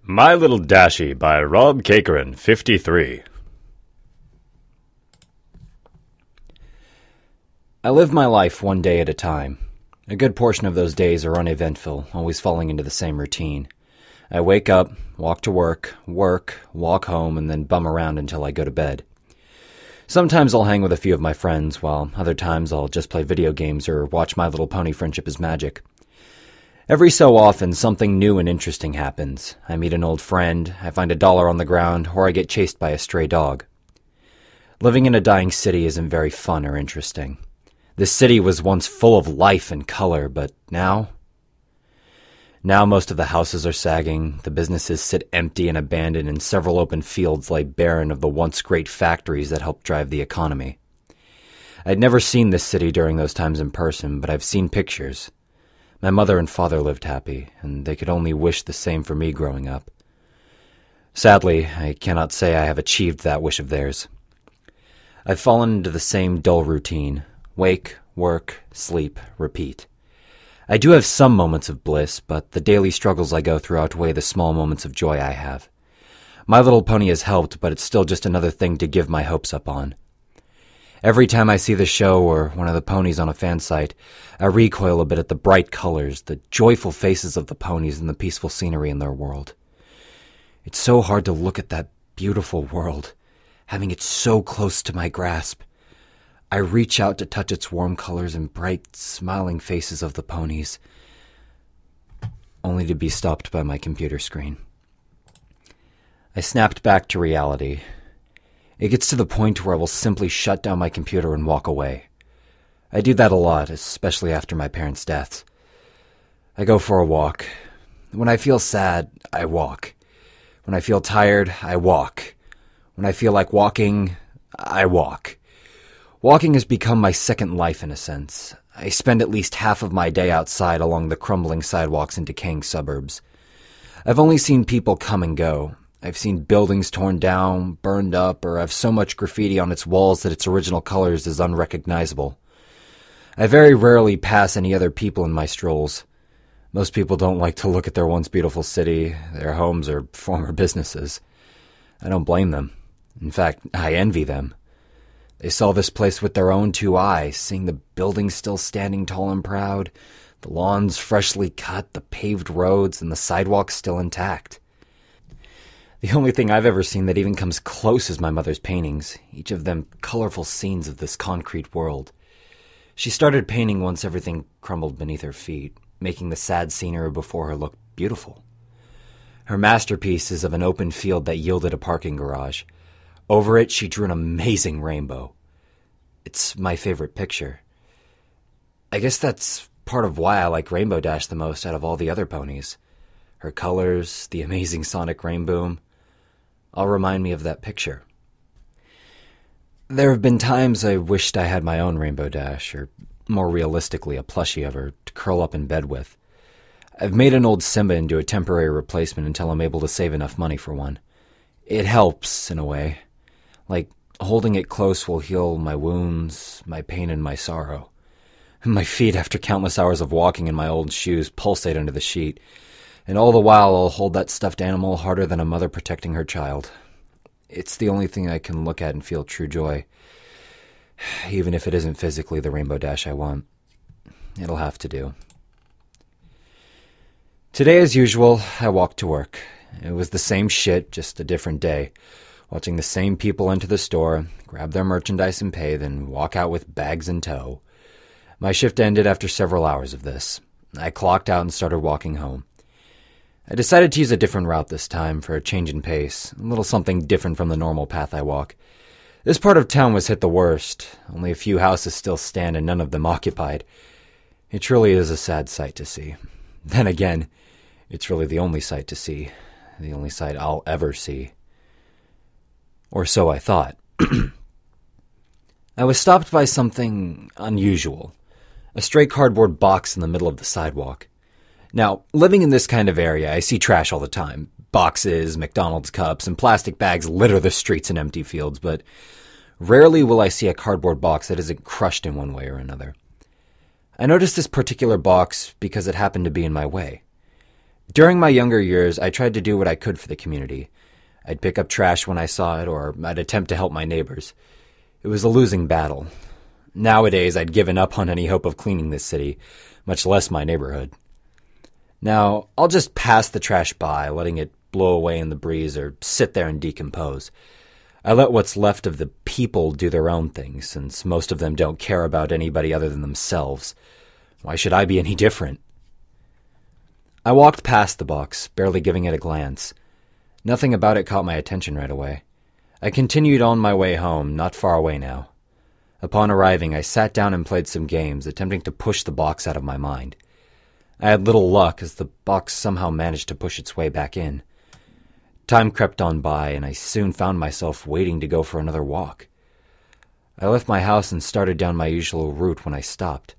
My Little Dashie by Rob Cakerin, 53. I live my life one day at a time. A good portion of those days are uneventful, always falling into the same routine. I wake up, walk to work, walk home, and then bum around until I go to bed. Sometimes I'll hang with a few of my friends, while other times I'll just play video games or watch My Little Pony Friendship is Magic. Every so often, something new and interesting happens. I meet an old friend, I find $1 on the ground, or I get chased by a stray dog. Living in a dying city isn't very fun or interesting. This city was once full of life and color, but now? Now most of the houses are sagging, the businesses sit empty and abandoned, and several open fields lie barren of the once great factories that helped drive the economy. I'd never seen this city during those times in person, but I've seen pictures. My mother and father lived happy, and they could only wish the same for me growing up. Sadly, I cannot say I have achieved that wish of theirs. I've fallen into the same dull routine. Wake, work, sleep, repeat. I do have some moments of bliss, but the daily struggles I go through outweigh the small moments of joy I have. My Little Pony has helped, but it's still just another thing to give my hopes up on. Every time I see the show or one of the ponies on a fan site, I recoil a bit at the bright colors, the joyful faces of the ponies, and the peaceful scenery in their world. It's so hard to look at that beautiful world, having it so close to my grasp. I reach out to touch its warm colors and bright, smiling faces of the ponies, only to be stopped by my computer screen. I snapped back to reality. It gets to the point where I will simply shut down my computer and walk away. I do that a lot, especially after my parents' deaths. I go for a walk. When I feel sad, I walk. When I feel tired, I walk. When I feel like walking, I walk. Walking has become my second life in a sense. I spend at least half of my day outside along the crumbling sidewalks and decaying suburbs. I've only seen people come and go. I've seen buildings torn down, burned up, or have so much graffiti on its walls that its original colors is unrecognizable. I very rarely pass any other people in my strolls. Most people don't like to look at their once beautiful city, their homes, or former businesses. I don't blame them. In fact, I envy them. They saw this place with their own two eyes, seeing the buildings still standing tall and proud, the lawns freshly cut, the paved roads, and the sidewalks still intact. The only thing I've ever seen that even comes close is my mother's paintings, each of them colorful scenes of this concrete world. She started painting once everything crumbled beneath her feet, making the sad scenery before her look beautiful. Her masterpiece is of an open field that yielded a parking garage. Over it, she drew an amazing rainbow. It's my favorite picture. I guess that's part of why I like Rainbow Dash the most out of all the other ponies. Her colors, the amazing sonic rainbow, all remind me of that picture. There have been times I wished I had my own Rainbow Dash, or more realistically, a plushie of her to curl up in bed with. I've made an old Simba into a temporary replacement until I'm able to save enough money for one. It helps, in a way. Like, holding it close will heal my wounds, my pain, and my sorrow. My feet, after countless hours of walking in my old shoes, pulsate under the sheet, and all the while I'll hold that stuffed animal harder than a mother protecting her child. It's the only thing I can look at and feel true joy, even if it isn't physically the Rainbow Dash I want. It'll have to do. Today, as usual, I walked to work. It was the same shit, just a different day. Watching the same people enter the store, grab their merchandise and pay, then walk out with bags in tow. My shift ended after several hours of this. I clocked out and started walking home. I decided to use a different route this time for a change in pace, a little something different from the normal path I walk. This part of town was hit the worst. Only a few houses still stand and none of them occupied. It truly is a sad sight to see. Then again, it's really the only sight to see. The only sight I'll ever see. Or so I thought. I was stopped by something unusual. A stray cardboard box in the middle of the sidewalk. Now, living in this kind of area, I see trash all the time. Boxes, McDonald's cups, and plastic bags litter the streets and empty fields, but rarely will I see a cardboard box that isn't crushed in one way or another. I noticed this particular box because it happened to be in my way. During my younger years, I tried to do what I could for the community. I'd pick up trash when I saw it, or I'd attempt to help my neighbors. It was a losing battle. Nowadays, I'd given up on any hope of cleaning this city, much less my neighborhood. Now, I'll just pass the trash by, letting it blow away in the breeze or sit there and decompose. I let what's left of the people do their own thing, since most of them don't care about anybody other than themselves. Why should I be any different? I walked past the box, barely giving it a glance. Nothing about it caught my attention right away. I continued on my way home, not far away now. Upon arriving, I sat down and played some games, attempting to push the box out of my mind. I had little luck, as the box somehow managed to push its way back in. Time crept on by, and I soon found myself waiting to go for another walk. I left my house and started down my usual route when I stopped.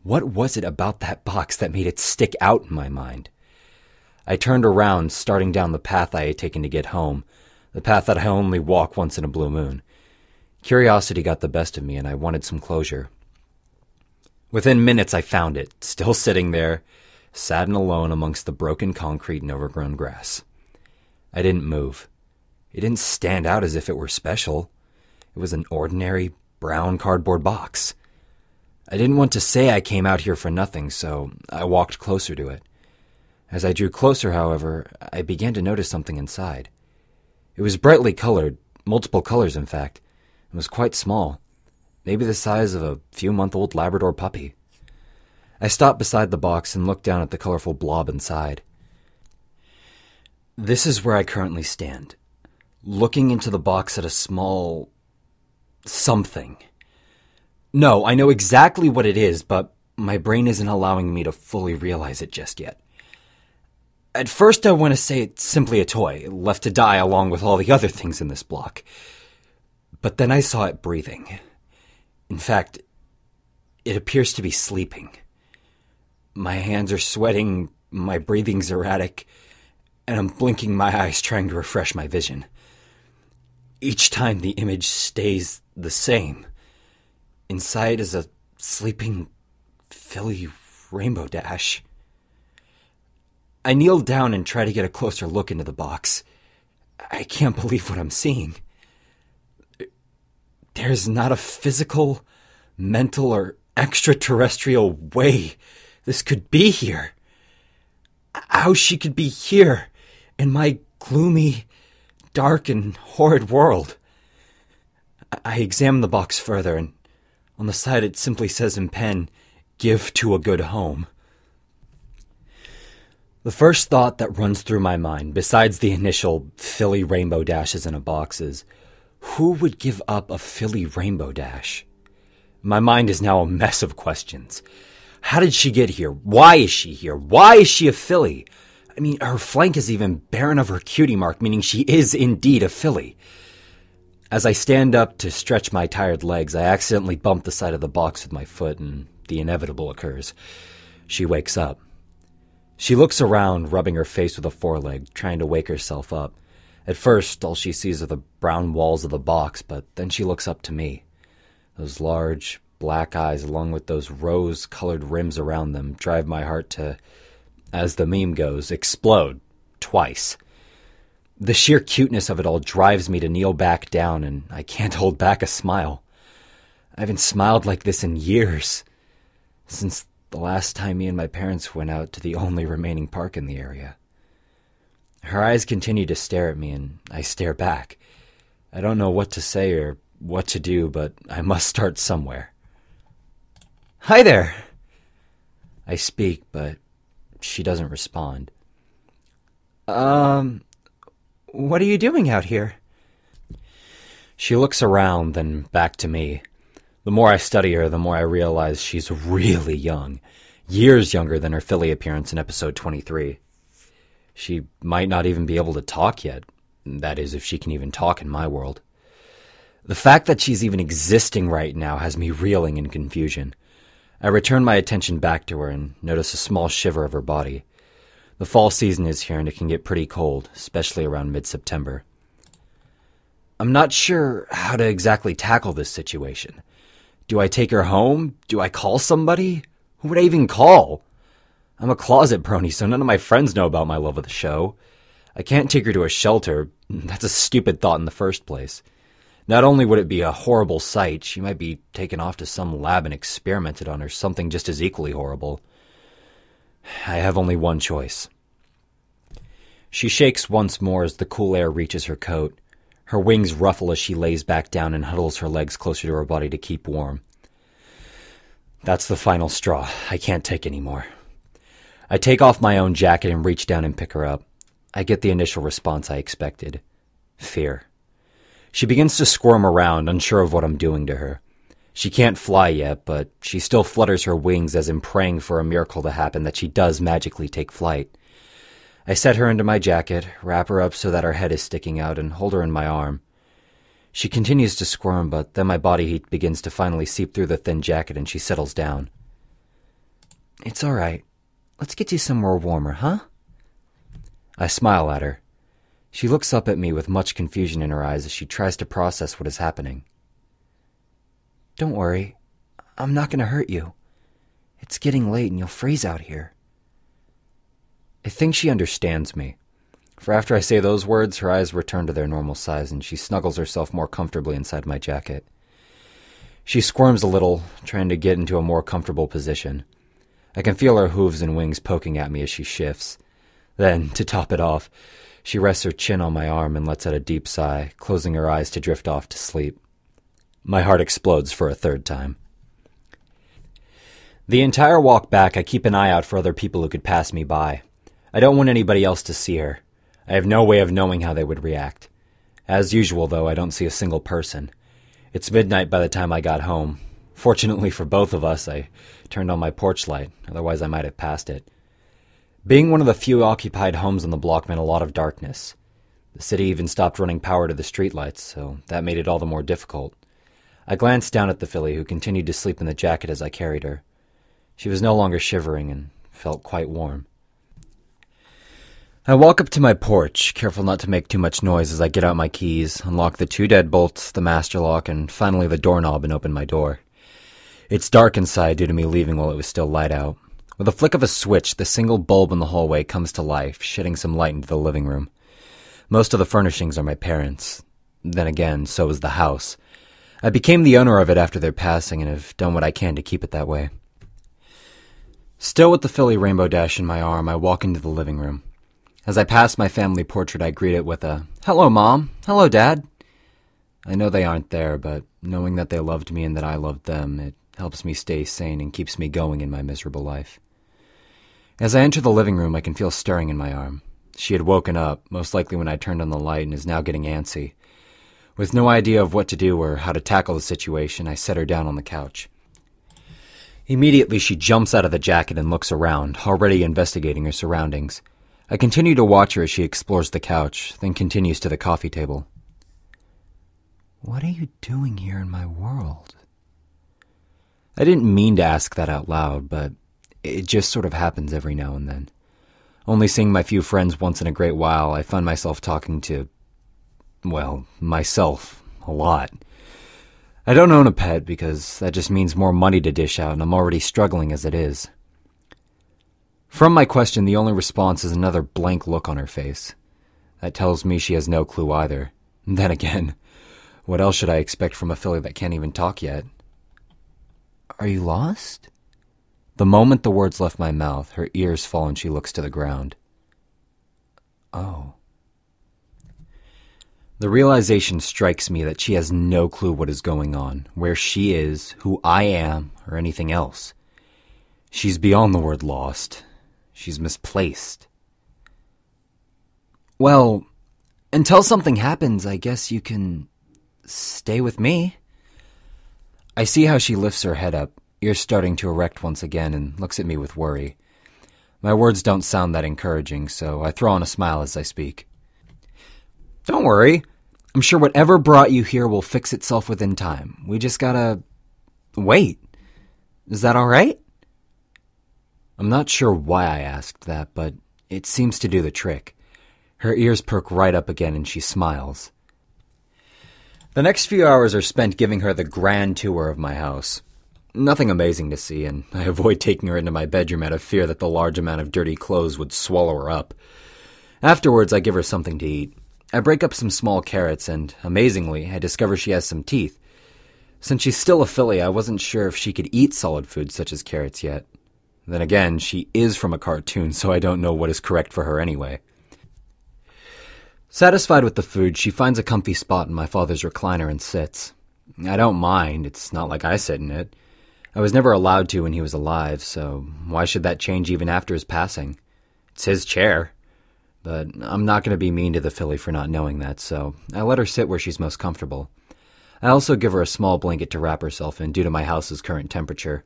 What was it about that box that made it stick out in my mind? I turned around, starting down the path I had taken to get home, the path that I only walk once in a blue moon. Curiosity got the best of me, and I wanted some closure. Within minutes I found it, still sitting there, sad and alone amongst the broken concrete and overgrown grass. I didn't move. It didn't stand out as if it were special. It was an ordinary brown cardboard box. I didn't want to say I came out here for nothing, so I walked closer to it. As I drew closer, however, I began to notice something inside. It was brightly colored, multiple colors in fact. It was quite small, maybe the size of a few-month-old Labrador puppy. I stopped beside the box and looked down at the colorful blob inside. This is where I currently stand, looking into the box at a small something. No, I know exactly what it is, but my brain isn't allowing me to fully realize it just yet. At first, I want to say it's simply a toy, left to die along with all the other things in this block. But then I saw it breathing. In fact, it appears to be sleeping. My hands are sweating, my breathing's erratic, and I'm blinking my eyes trying to refresh my vision. Each time the image stays the same. Inside is a sleeping Philly rainbow dash. I kneel down and try to get a closer look into the box. I can't believe what I'm seeing. There's not a physical, mental, or extraterrestrial way this could be here. How she could be here in my gloomy, dark, and horrid world. I examine the box further, and on the side it simply says in pen, "Give to a good home." The first thought that runs through my mind, besides the initial Philly rainbow dashes in a box, is, who would give up a Philly rainbow dash? My mind is now a mess of questions. How did she get here? Why is she here? Why is she a Philly? I mean, her flank is even barren of her cutie mark, meaning she is indeed a Philly. As I stand up to stretch my tired legs, I accidentally bump the side of the box with my foot, and the inevitable occurs. She wakes up. She looks around, rubbing her face with a foreleg, trying to wake herself up. At first, all she sees are the brown walls of the box, but then she looks up to me. Those large, black eyes, along with those rose-colored rims around them, drive my heart to, as the meme goes, explode twice. The sheer cuteness of it all drives me to kneel back down, and I can't hold back a smile. I haven't smiled like this in years, since the last time me and my parents went out to the only remaining park in the area. Her eyes continue to stare at me, and I stare back. I don't know what to say or what to do, but I must start somewhere. "Hi there!" I speak, but she doesn't respond. What are you doing out here?" She looks around, then back to me. The more I study her, the more I realize she's really young. Years younger than her Philly appearance in episode 23. She might not even be able to talk yet. That is, if she can even talk in my world. The fact that she's even existing right now has me reeling in confusion. I return my attention back to her and notice a small shiver of her body. The fall season is here, and it can get pretty cold, especially around mid-September. I'm not sure how to exactly tackle this situation. Do I take her home? Do I call somebody? Who would I even call? I'm a closet brony, so none of my friends know about my love of the show. I can't take her to a shelter. That's a stupid thought in the first place. Not only would it be a horrible sight, she might be taken off to some lab and experimented on, or something just as equally horrible. I have only one choice. She shakes once more as the cool air reaches her coat. Her wings ruffle as she lays back down and huddles her legs closer to her body to keep warm. That's the final straw. I can't take any more. I take off my own jacket and reach down and pick her up. I get the initial response I expected. Fear. She begins to squirm around, unsure of what I'm doing to her. She can't fly yet, but she still flutters her wings as in praying for a miracle to happen that she does magically take flight. I set her into my jacket, wrap her up so that her head is sticking out, and hold her in my arm. She continues to squirm, but then my body heat begins to finally seep through the thin jacket and she settles down. It's all right. Let's get you somewhere warmer, huh? I smile at her. She looks up at me with much confusion in her eyes as she tries to process what is happening. Don't worry. I'm not going to hurt you. It's getting late and you'll freeze out here. I think she understands me, for after I say those words, her eyes return to their normal size and she snuggles herself more comfortably inside my jacket. She squirms a little, trying to get into a more comfortable position. I can feel her hooves and wings poking at me as she shifts. Then, to top it off, she rests her chin on my arm and lets out a deep sigh, closing her eyes to drift off to sleep. My heart explodes for a third time. The entire walk back, I keep an eye out for other people who could pass me by. I don't want anybody else to see her. I have no way of knowing how they would react. As usual, though, I don't see a single person. It's midnight by the time I got home. Fortunately for both of us, I turned on my porch light, otherwise I might have passed it. Being one of the few occupied homes on the block meant a lot of darkness. The city even stopped running power to the streetlights, so that made it all the more difficult. I glanced down at the filly, who continued to sleep in the jacket as I carried her. She was no longer shivering and felt quite warm. I walk up to my porch, careful not to make too much noise as I get out my keys, unlock the 2 deadbolts, the master lock, and finally the doorknob and open my door. It's dark inside due to me leaving while it was still light out. With a flick of a switch, the single bulb in the hallway comes to life, shedding some light into the living room. Most of the furnishings are my parents'. Then again, so is the house. I became the owner of it after their passing and have done what I can to keep it that way. Still with the filly Rainbow Dash in my arm, I walk into the living room. As I pass my family portrait, I greet it with a, "Hello, Mom. Hello, Dad." I know they aren't there, but knowing that they loved me and that I loved them, it helps me stay sane and keeps me going in my miserable life. As I enter the living room, I can feel stirring in my arm. She had woken up, most likely when I turned on the light, and is now getting antsy. With no idea of what to do or how to tackle the situation, I set her down on the couch. Immediately, she jumps out of the jacket and looks around, already investigating her surroundings. I continue to watch her as she explores the couch, then continues to the coffee table. "What are you doing here in my world?" I didn't mean to ask that out loud, but it just sort of happens every now and then. Only seeing my few friends once in a great while, I find myself talking to, well, myself a lot. I don't own a pet because that just means more money to dish out, and I'm already struggling as it is. From my question, the only response is another blank look on her face. That tells me she has no clue either. Then again, what else should I expect from a filly that can't even talk yet? "Are you lost?" The moment the words left my mouth, her ears fall and she looks to the ground. Oh. The realization strikes me that she has no clue what is going on, where she is, who I am, or anything else. She's beyond the word lost. She's misplaced. "Well, until something happens, I guess you can stay with me." I see how she lifts her head up, ears starting to erect once again, and looks at me with worry. My words don't sound that encouraging, so I throw on a smile as I speak. "Don't worry. I'm sure whatever brought you here will fix itself within time. We just gotta wait. Is that all right?" I'm not sure why I asked that, but it seems to do the trick. Her ears perk right up again and she smiles. The next few hours are spent giving her the grand tour of my house. Nothing amazing to see, and I avoid taking her into my bedroom out of fear that the large amount of dirty clothes would swallow her up. Afterwards, I give her something to eat. I break up some small carrots, and, amazingly, I discover she has some teeth. Since she's still a filly, I wasn't sure if she could eat solid foods such as carrots yet. Then again, she is from a cartoon, so I don't know what is correct for her anyway. Satisfied with the food, she finds a comfy spot in my father's recliner and sits. I don't mind, it's not like I sit in it. I was never allowed to when he was alive, so why should that change even after his passing? It's his chair. But I'm not going to be mean to the filly for not knowing that, so I let her sit where she's most comfortable. I also give her a small blanket to wrap herself in due to my house's current temperature.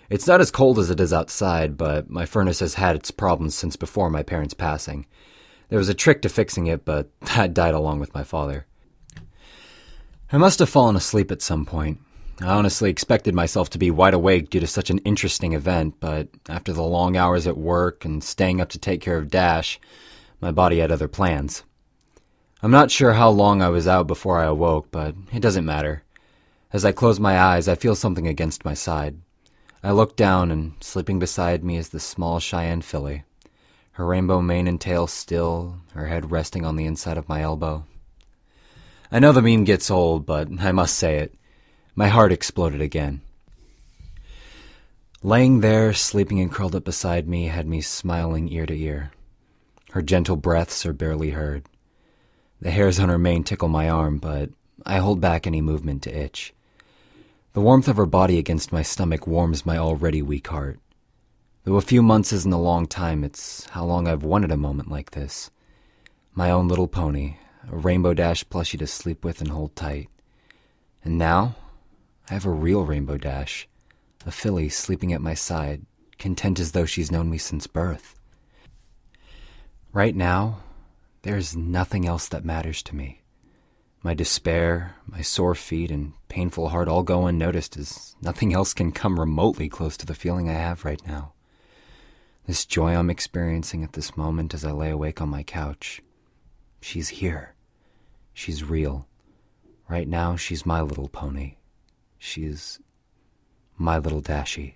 It's not as cold as it is outside, but my furnace has had its problems since before my parents' passing. There was a trick to fixing it, but that died along with my father. I must have fallen asleep at some point. I honestly expected myself to be wide awake due to such an interesting event, but after the long hours at work and staying up to take care of Dash, my body had other plans. I'm not sure how long I was out before I awoke, but it doesn't matter. As I close my eyes, I feel something against my side. I look down, and sleeping beside me is the small Cheyenne filly. Her rainbow mane and tail still, her head resting on the inside of my elbow. I know the meme gets old, but I must say it. My heart exploded again. Laying there, sleeping and curled up beside me, had me smiling ear to ear. Her gentle breaths are barely heard. The hairs on her mane tickle my arm, but I hold back any movement to itch. The warmth of her body against my stomach warms my already weak heart. Though a few months isn't a long time, it's how long I've wanted a moment like this. My own little pony, a Rainbow Dash plushie to sleep with and hold tight. And now, I have a real Rainbow Dash, a filly sleeping at my side, content as though she's known me since birth. Right now, there's nothing else that matters to me. My despair, my sore feet, and painful heart all go unnoticed as nothing else can come remotely close to the feeling I have right now. This joy I'm experiencing at this moment as I lay awake on my couch. She's here. She's real. Right now, she's my little pony. She's my little Dashie.